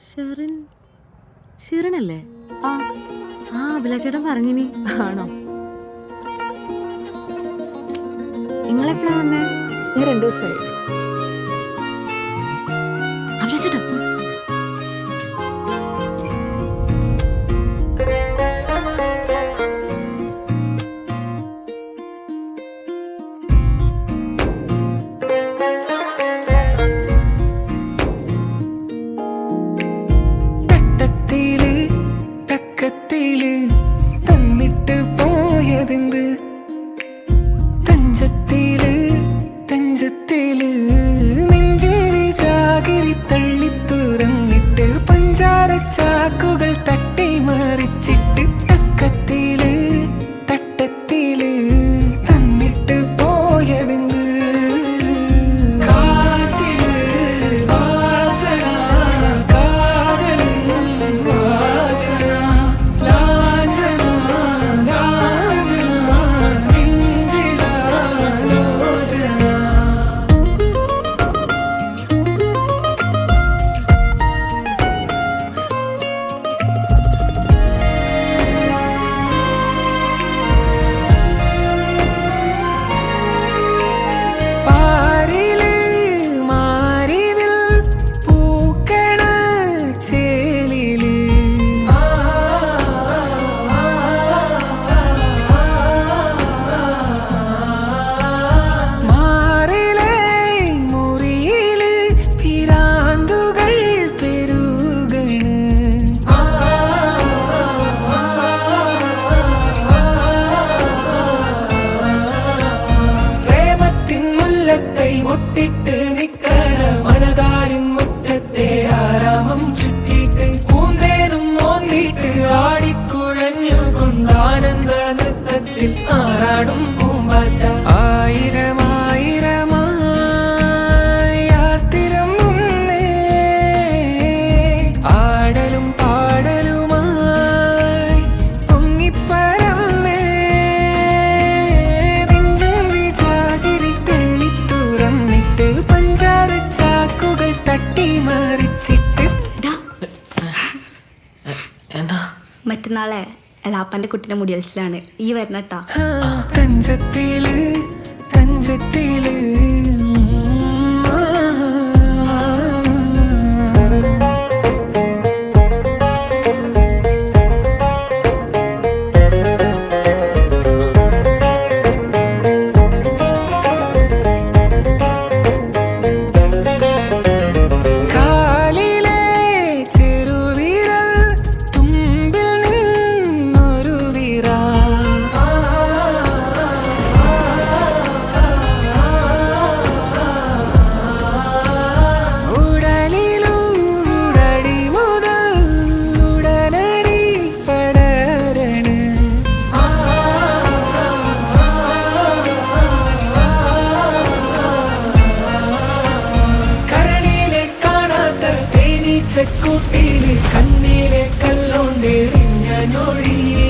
ഷെറിൻ ഷിറിനല്ലേ? ആ ആ അഭിലാഷേട്ടൻ പറഞ്ഞിനി. ആണോ? നിങ്ങളെപ്പോഴാ വന്നേ? ഞാൻ 2 ദിവസമായി. അഭിലാഷേട്ടാ തട്ടത്തില് തക്കത്തില് തന്നിട്ട് പോയതെന്ത്, തഞ്ചത്തില് തഞ്ചത്തില് നെഞ്ചിന്റെ ചാകിരി തള്ളി തുറന്നിട്ട് പഞ്ചാര ചാക്കുകൾ തട്ടി മറിച്ചിട്ട് തക്കത്തില് തട്ടത്തില് തന്നിട്ട് പോയതെന്ത്. കാറ്റില് വാസന കാതലിൻ വാസന ലാഞ്ചന ലാഞ്ചന നെഞ്ചിലാലോചന. പാരില് മാരിവിൽ പൂക്കണ ചേലില് മാറിലെ മുറിയില് പിരാന്തുകൾ പെരുകണ്. പ്രേമത്തിൻ മുല്ലത്തെ മുട്ടിട്ട് നിക്കണ മനതാരിൻ മുറ്റത്തെ ആരാമം ചുറ്റിട്ട് പൂന്തേനും മോന്തിട്ട് ആടിക്കുഴഞ്ഞുകൊണ്ട് ആനന്ദ നൃത്തത്തിൽ ആറാടും പൂമ്പാറ്റ. ആയിരമായിരമായി ആർത്തിരം മുന്നേ ആടലും പാടലുമായി പൊങ്ങിപ്പരന്നേ നെഞ്ചിന്റെ ചാകിരി തള്ളി തുറന്നിട്ട് പഞ്ചാര ചാക്കുകൾ തട്ടി മറിച്ചിട്ട്. എന്താ? മറ്റന്നാളെ എളാപ്പൻ്റെ കുട്ടീൻ്റെ മുടിയൽസിലാണ് ഈ വരണട്ടാ. തഞ്ചത്തില് തഞ്ചത്തില് കാലിലെ ചെറുവിരൽ തുമ്പിൽ നിന്നൊരു വിരാ. ഉടലിലൂടടി മുതൽ ഉടലടി പടരണ. കരളിലെ കാണാത്ത തേനീച്ചക്കൂട്ടില് കണ്ണീരെ കല്ലോണ്ടെറിഞ്ഞ ഞൊഴിയേ